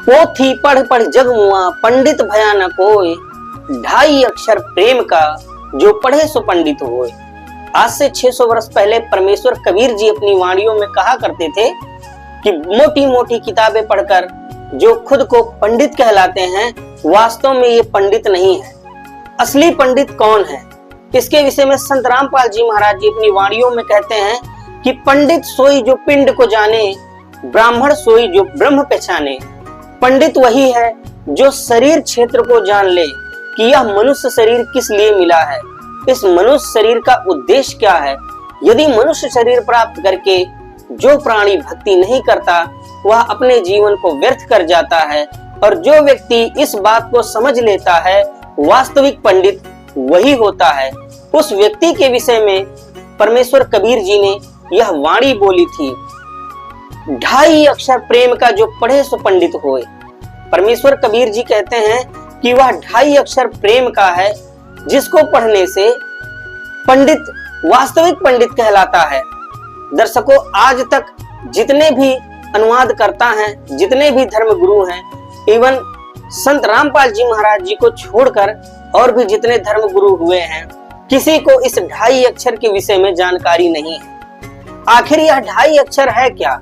पोथी पढ़ पढ़ जग मुआ, पंडित भया न कोय, ढाई अक्षर प्रेम का, जो पढ़े सो पंडित होय। आज से 600 वर्ष पहले परमेश्वर कबीर जी अपनी वाणियों में कहा करते थे कि मोटी मोटी किताबें पढ़कर जो खुद को पंडित कहलाते हैं, वास्तव में ये पंडित नहीं है। असली पंडित कौन है, इसके विषय में संत रामपाल जी महाराज जी अपनी वाणियों में कहते हैं कि पंडित सोई जो पिंड को जाने, ब्राह्मण सोई जो ब्रह्म पहचाने। पंडित वही है जो शरीर क्षेत्र को जान ले कि यह मनुष्य शरीर किस लिए मिला है, इस मनुष्य शरीर का उद्देश्य क्या है। यदि मनुष्य शरीर प्राप्त करके जो प्राणी भक्ति नहीं करता, वह अपने जीवन को व्यर्थ कर जाता है। और जो व्यक्ति इस बात को समझ लेता है, वास्तविक पंडित वही होता है। उस व्यक्ति के विषय में परमेश्वर कबीर जी ने यह वाणी बोली थी, ढाई अक्षर प्रेम का, जो पढ़े सो पंडित होए। परमेश्वर कबीर जी कहते हैं कि वह ढाई अक्षर प्रेम का है, जिसको पढ़ने से पंडित वास्तविक पंडित कहलाता है। दर्शकों, आज तक जितने भी अनुवाद करता हैं, जितने भी धर्म गुरु हैं, इवन संत रामपाल जी महाराज जी को छोड़कर और भी जितने धर्म गुरु हुए हैं, किसी को इस ढाई अक्षर के विषय में जानकारी नहीं है। आखिर यह ढाई अक्षर है क्या?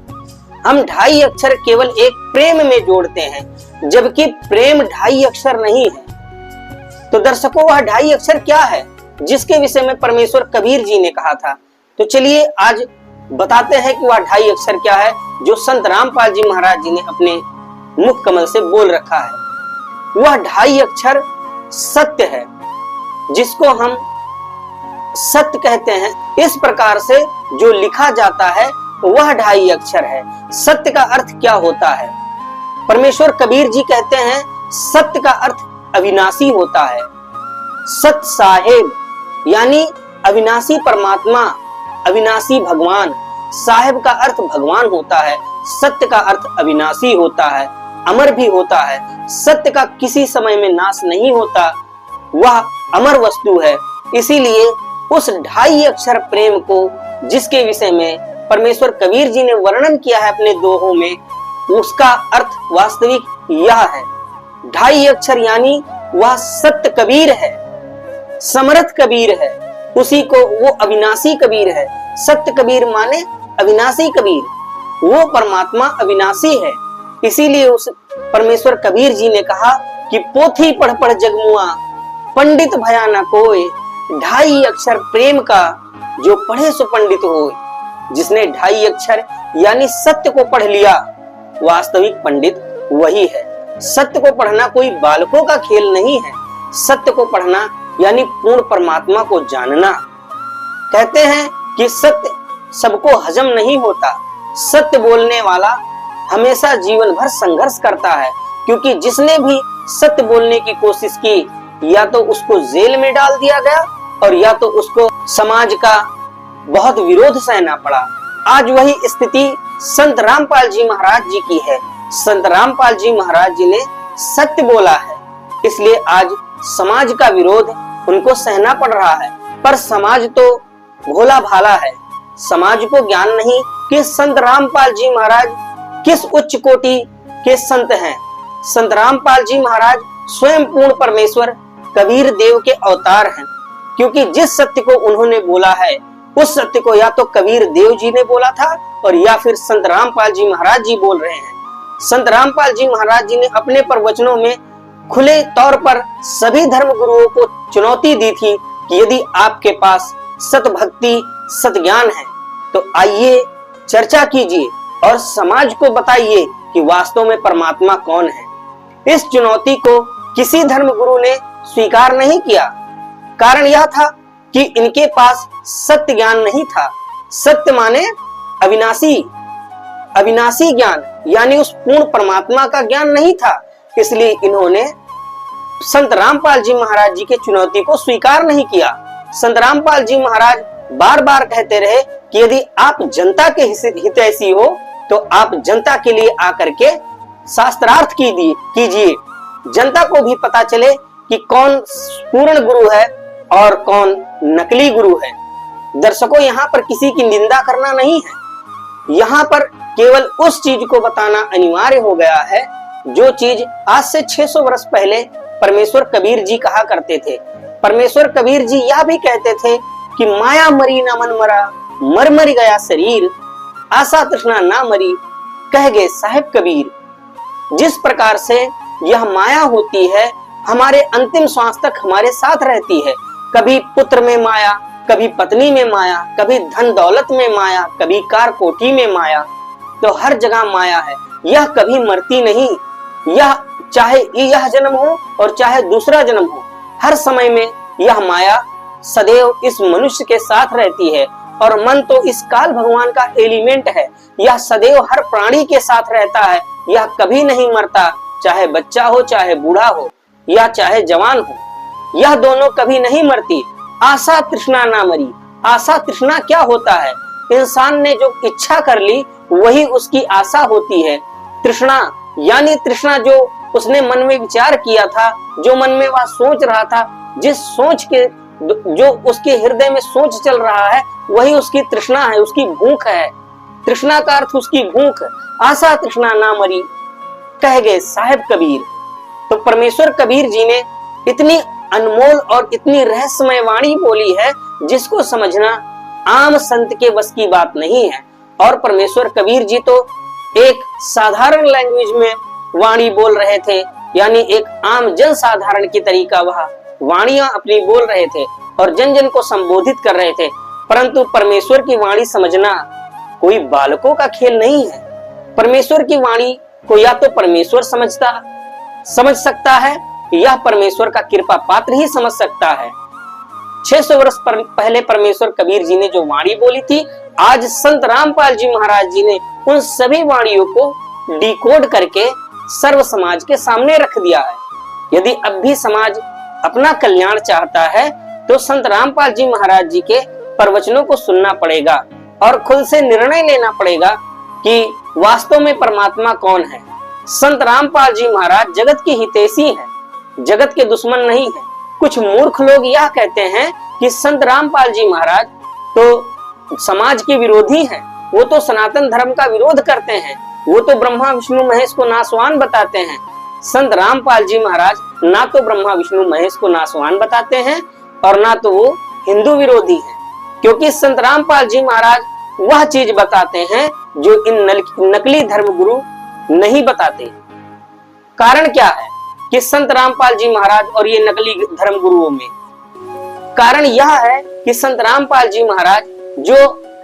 हम ढाई अक्षर केवल एक प्रेम में जोड़ते हैं, जबकि प्रेम ढाई अक्षर नहीं है। तो दर्शकों, वह ढाई अक्षर क्या है जिसके विषय में परमेश्वर कबीर जी ने कहा था? तो चलिए आज बताते हैं कि वह ढाई अक्षर क्या है जो संत रामपाल जी महाराज जी ने अपने मुख कमल से बोल रखा है। वह ढाई अक्षर सत्य है, जिसको हम सत्य कहते हैं। इस प्रकार से जो लिखा जाता है वह ढाई अक्षर है। सत्य का अर्थ क्या होता है? परमेश्वर कबीर जी कहते हैं सत्य का अर्थ अविनाशी होता है। सत साहेब यानी अविनाशी परमात्मा, अविनाशी भगवान। साहेब का अर्थ भगवान होता है। सत्य का अर्थ अविनाशी होता है, अमर भी होता है। सत्य का किसी समय में नाश नहीं होता, वह अमर वस्तु है। इसीलिए उस ढाई अक्षर प्रेम को, जिसके विषय में परमेश्वर कबीर जी ने वर्णन किया है अपने दोहों में, उसका अर्थ वास्तविक यह है। ढाई अक्षर यानी वह सत्य कबीर है, समर्थ कबीर है, उसी को वो अविनाशी कबीर है। सत्य कबीर माने अविनाशी कबीर, वो परमात्मा अविनाशी है। इसीलिए उस परमेश्वर कबीर जी ने कहा कि पोथी पढ़ पढ़ जगमुआ, पंडित भया न कोय, ढाई अक्षर प्रेम का, जो पढ़े सो पंडित होय। जिसने ढाई अक्षर यानी सत्य को पढ़ लिया, वास्तविक पंडित वही है। सत्य को पढ़ना कोई बालकों का खेल नहीं है। सत्य को पढ़ना यानी पूर्ण परमात्मा को जानना। कहते हैं कि सत्य सबको हजम नहीं होता। सत्य बोलने वाला हमेशा जीवन भर संघर्ष करता है, क्योंकि जिसने भी सत्य बोलने की कोशिश की, या तो उसको जेल में डाल दिया गया और या तो उसको समाज का बहुत विरोध सहना पड़ा। आज वही स्थिति संत रामपाल जी महाराज जी की है। संत रामपाल जी महाराज जी ने सत्य बोला है, इसलिए आज समाज का विरोध उनको सहना पड़ रहा है। पर समाज तो भोला भाला है, समाज को ज्ञान नहीं कि संत रामपाल जी महाराज किस उच्च कोटि के संत हैं। संत रामपाल जी महाराज स्वयं पूर्ण परमेश्वर कबीर देव के अवतार हैं, क्योंकि जिस सत्य को उन्होंने बोला है, उस सत्य को या तो कबीर देव जी ने बोला था और या फिर संत रामपाल जी महाराज जी बोल रहे हैं। संत रामपाल जी महाराज जी ने अपने प्रवचनों में खुले तौर पर सभी धर्म गुरुओं को चुनौती दी थी कि यदि आपके पास सत भक्ति, सत ज्ञान है, तो आइए चर्चा कीजिए और समाज को बताइए कि वास्तव में परमात्मा कौन है। इस चुनौती को किसी धर्म गुरु ने स्वीकार नहीं किया। कारण यह था कि इनके पास सत्य ज्ञान नहीं था। सत्य माने अविनाशी, अविनाशी ज्ञान यानी उस पूर्ण परमात्मा का ज्ञान नहीं था। इसलिए इन्होंने संत रामपाल जी महाराज जी के चुनौती को स्वीकार नहीं किया। संत रामपाल जी महाराज बार बार कहते रहे कि यदि आप जनता के हितैषी हो, तो आप जनता के लिए आकर के शास्त्रार्थ कीजिए। जनता को भी पता चले कि कौन पूर्ण गुरु है और कौन नकली गुरु है। दर्शकों, यहाँ पर किसी की निंदा करना नहीं है, यहाँ पर केवल उस चीज को बताना अनिवार्य हो गया है जो चीज आज से 600 वर्ष पहले परमेश्वर कबीर जी कहा करते थे। परमेश्वर कबीर जी यह भी कहते थे कि माया मरी ना मन मरा, मर मर गया शरीर, आशा तृष्णा ना मरी, कह गए साहिब कबीर। जिस प्रकार से यह माया होती है, हमारे अंतिम श्वास तक हमारे साथ रहती है। कभी पुत्र में माया, कभी पत्नी में माया, कभी धन दौलत में माया, कभी कार कोठी में माया, तो हर जगह माया है। यह कभी मरती नहीं। यह चाहे यह जन्म हो और चाहे दूसरा जन्म हो, हर समय में यह माया सदैव इस मनुष्य के साथ रहती है। और मन तो इस काल भगवान का एलिमेंट है। यह सदैव हर प्राणी के साथ रहता है। यह कभी नहीं मरता, चाहे बच्चा हो, चाहे बूढ़ा हो, या चाहे जवान हो। यह दोनों कभी नहीं मरती। आशा तृष्णा ना मरी। आशा तृष्णा क्या होता है? इंसान ने जो इच्छा कर ली वही उसकी आशा होती है। तृष्णा यानी तृष्णा जो उसने मन में विचार किया था, जो मन में वह सोच रहा था, जिस सोच के जो उसके हृदय में सोच चल रहा है, वही उसकी तृष्णा है, उसकी भूख है। तृष्णा का अर्थ उसकी भूख। आशा तृष्णा ना मरी, कह गए साहिब कबीर। तो परमेश्वर कबीर जी ने इतनी अनमोल और इतनी रहस्यमय वाणी बोली है, जिसको समझना आम संत के बस की बात नहीं है। और परमेश्वर कबीर जी तो एक साधारण लैंग्वेज में वाणी बोल रहे थे, यानी एक आम जन साधारण की तरीका वह वाणियां अपनी बोल रहे थे और जन जन को संबोधित कर रहे थे। परंतु परमेश्वर की वाणी समझना कोई बालकों का खेल नहीं है। परमेश्वर की वाणी को या तो परमेश्वर समझ सकता है, या परमेश्वर का कृपा पात्र ही समझ सकता है। 600 वर्ष पहले परमेश्वर कबीर जी ने जो वाणी बोली थी, आज संत रामपाल जी महाराज जी ने उन सभी वाणियों को डिकोड करके सर्व समाज के सामने रख दिया है। यदि अब भी समाज अपना कल्याण चाहता है तो संत रामपाल जी महाराज जी के प्रवचनों को सुनना पड़ेगा और खुद से निर्णय लेना पड़ेगा कि वास्तव में परमात्मा कौन है। संत रामपाल जी महाराज जगत के हितैषी हैं, जगत के दुश्मन नहीं है। कुछ मूर्ख लोग यह कहते हैं कि संत रामपाल जी महाराज तो समाज के विरोधी हैं, वो तो सनातन धर्म का विरोध करते हैं, वो तो ब्रह्मा विष्णु महेश को नासवान बताते हैं। संत रामपाल जी महाराज ना तो ब्रह्मा विष्णु महेश को नासवान बताते हैं और ना तो वो हिंदू विरोधी हैं, क्योंकि संत रामपाल जी महाराज वह चीज बताते हैं जो इन नकली धर्म गुरु नहीं बताते। कारण क्या है कि संत रामपाल जी महाराज और ये नकली धर्म गुरुओं में? कारण यह है कि संत रामपाल जी महाराज जो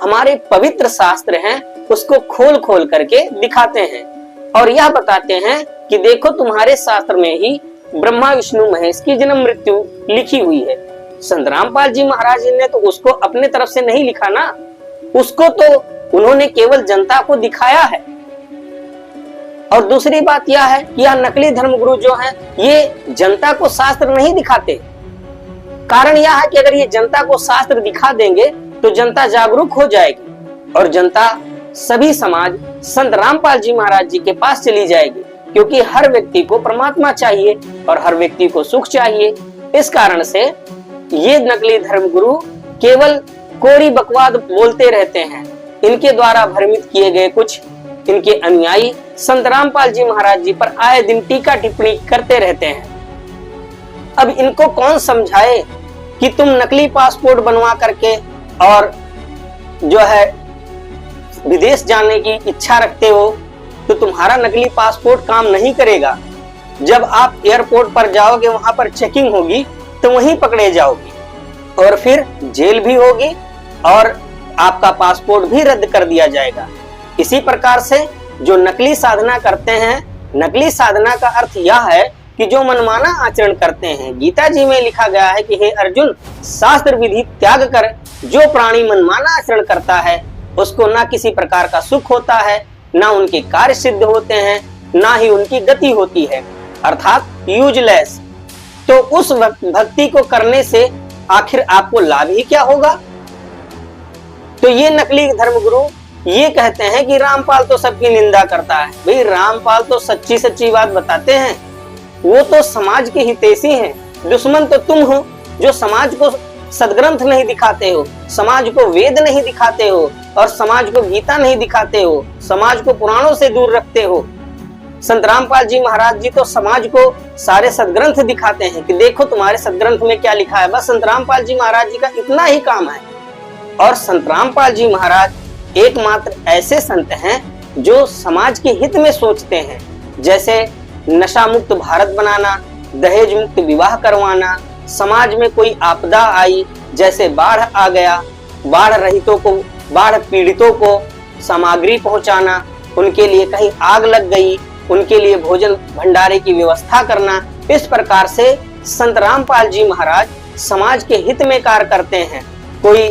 हमारे पवित्र शास्त्र हैं उसको खोल खोल करके दिखाते हैं और यह बताते हैं कि देखो तुम्हारे शास्त्र में ही ब्रह्मा विष्णु महेश की जन्म मृत्यु लिखी हुई है। संत रामपाल जी महाराज ने तो उसको अपने तरफ से नहीं लिखा ना, उसको तो उन्होंने केवल जनता को दिखाया है। और दूसरी बात यह है कि यह नकली धर्मगुरु जो हैं ये जनता को शास्त्र नहीं दिखाते। कारण यह है कि अगर ये जनता को शास्त्र दिखा देंगे तो जनता जागरूक हो जाएगी और जनता सभी समाज संत रामपाल जी महाराज जी के पास चली जाएगी, क्योंकि हर व्यक्ति को परमात्मा चाहिए और हर व्यक्ति को सुख चाहिए। इस कारण से ये नकली धर्मगुरु केवल कोरी बकवाद बोलते रहते हैं। इनके द्वारा भ्रमित किए गए कुछ इनके अनुयायी संत रामपाल जी महाराज जी पर आए दिन टीका टिप्पणी करते रहते हैं। अब इनको कौन समझाए कि तुम नकली पासपोर्ट बनवा करके और जो है विदेश जाने की इच्छा रखते हो तो तुम्हारा नकली पासपोर्ट काम नहीं करेगा। जब आप एयरपोर्ट पर जाओगे वहां पर चेकिंग होगी तो वहीं पकड़े जाओगे और फिर जेल भी होगी और आपका पासपोर्ट भी रद्द कर दिया जाएगा। इसी प्रकार से जो नकली साधना करते हैं, नकली साधना का अर्थ यह है कि जो मनमाना आचरण करते हैं। गीता जी में लिखा गया है कि हे अर्जुन, शास्त्र विधि त्याग कर जो प्राणी मनमाना आचरण करता है उसको ना किसी प्रकार का सुख होता है, ना उनके कार्य सिद्ध होते हैं, ना ही उनकी गति होती है, अर्थात यूजलेस। तो उस भक्ति को करने से आखिर आपको लाभ ही क्या होगा? तो ये नकली धर्मगुरु ये कहते हैं कि रामपाल तो सबकी निंदा करता है। भाई रामपाल तो सच्ची सच्ची बात बताते हैं, वो तो समाज के हितैषी हैं। दुश्मन तो तुम हो जो समाज को सदग्रंथ नहीं दिखाते हो, समाज को वेद नहीं दिखाते हो और समाज को गीता नहीं दिखाते हो, समाज को पुराणों से दूर रखते हो। संत रामपाल जी महाराज जी तो समाज को सारे सदग्रंथ दिखाते हैं कि देखो तुम्हारे सदग्रंथ में क्या लिखा है। बस संत रामपाल जी महाराज जी का इतना ही काम है। और संत रामपाल जी महाराज एकमात्र ऐसे संत हैं जो समाज के हित में सोचते हैं, जैसे नशा मुक्त भारत बनाना, दहेज मुक्त विवाह करवाना, समाज में कोई आपदा आई जैसे बाढ़ आ गया, बाढ़ रहितों को, बाढ़ पीड़ितों को सामग्री पहुंचाना, उनके लिए कहीं आग लग गई उनके लिए भोजन भंडारे की व्यवस्था करना। इस प्रकार से संत रामपाल जी महाराज समाज के हित में कार्य करते हैं। कोई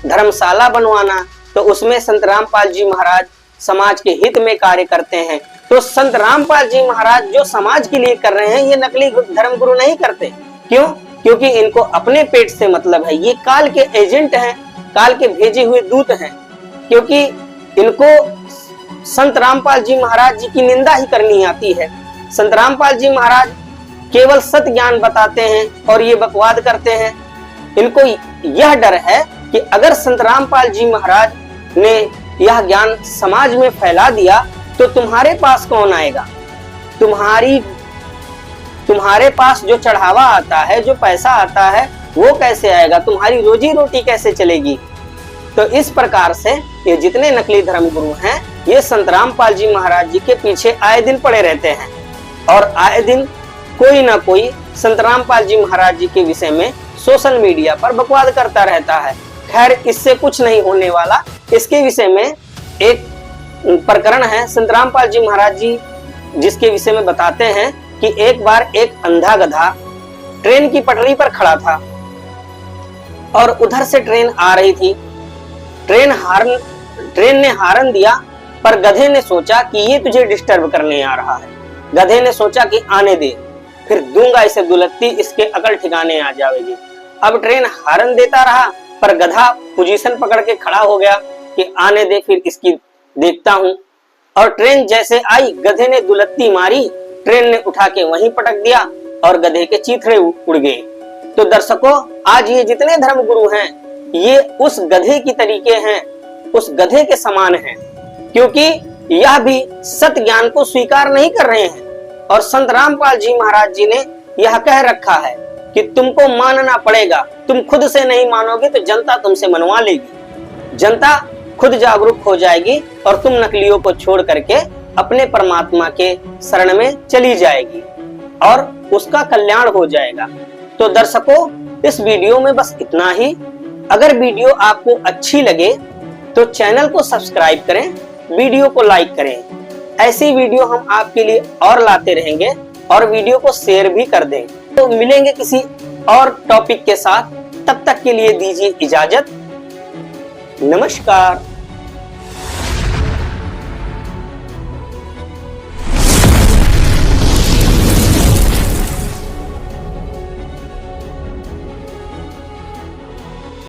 धर्मशाला बनवाना तो उसमें संत रामपाल जी महाराज समाज के हित में कार्य करते हैं। तो संत रामपाल जी महाराज जो समाज के लिए कर रहे हैं, ये नकली धर्मगुरु नहीं करते। क्यों? क्योंकि इनको अपने पेट से मतलब है। ये काल के एजेंट हैं, काल के भेजे हुए दूत हैं। क्योंकि इनको संत रामपाल जी महाराज जी की निंदा ही करनी आती है। संत रामपाल जी महाराज केवल सत्य ज्ञान बताते हैं और ये बकवाद करते हैं। इनको यह डर है कि अगर संत रामपाल जी महाराज ने यह ज्ञान समाज में फैला दिया तो तुम्हारे पास कौन आएगा? तुम्हारे पास जो चढ़ावा आता है, जो पैसा आता है, वो कैसे आएगा? तुम्हारी रोजी रोटी कैसे चलेगी? तो इस प्रकार से ये जितने नकली धर्मगुरु हैं, ये संत रामपाल जी महाराज जी के पीछे आए दिन पड़े रहते हैं और आए दिन कोई ना कोई संत रामपाल जी महाराज जी के विषय में सोशल मीडिया पर बकवाद करता रहता है। खैर, इससे कुछ नहीं होने वाला। इसके विषय में एक प्रकरण है संत रामपाल जी महाराज जी जिसके विषय में बताते हैं कि एक बार एक अंधा गधा ट्रेन की पटरी पर खड़ा था और उधर से ट्रेन आ रही थी। ट्रेन ने हार्न दिया, पर गधे ने सोचा कि ये तुझे डिस्टर्ब करने आ रहा है। गधे ने सोचा कि आने दे, फिर दूंगा इसे दुलत्ती, इसके अकल ठिकाने आ जाएगी। अब ट्रेन हार्न देता रहा, पर गधा पोजीशन पकड़ के खड़ा हो गया कि आने दे, फिर इसकी देखता हूं। और ट्रेन जैसे आई, गधे ने दुलत्ती मारी, ट्रेन ने उठा के वहीं पटक दिया और गधे के चीथड़े उड़ गए। तो दर्शकों, आज ये जितने धर्मगुरु हैं, ये उस गधे की तरीके हैं, उस गधे के समान हैं, क्योंकि यह भी सत्य ज्ञान को स्वीकार नहीं कर रहे हैं। और संत रामपाल जी महाराज जी ने यह कह रखा है कि तुमको मानना पड़ेगा, तुम खुद से नहीं मानोगे तो जनता तुमसे मनवा लेगी। जनता खुद जागरूक हो जाएगी और तुम नकलियों को छोड़ करके अपने परमात्मा के शरण में चली जाएगी और उसका कल्याण हो जाएगा। तो दर्शकों, इस वीडियो में बस इतना ही। अगर वीडियो आपको अच्छी लगे तो चैनल को सब्सक्राइब करें, वीडियो को लाइक करें। ऐसी वीडियो हम आपके लिए और लाते रहेंगे और वीडियो को शेयर भी कर दें। तो मिलेंगे किसी और टॉपिक के साथ, तब तक के लिए दीजिए इजाजत। नमस्कार।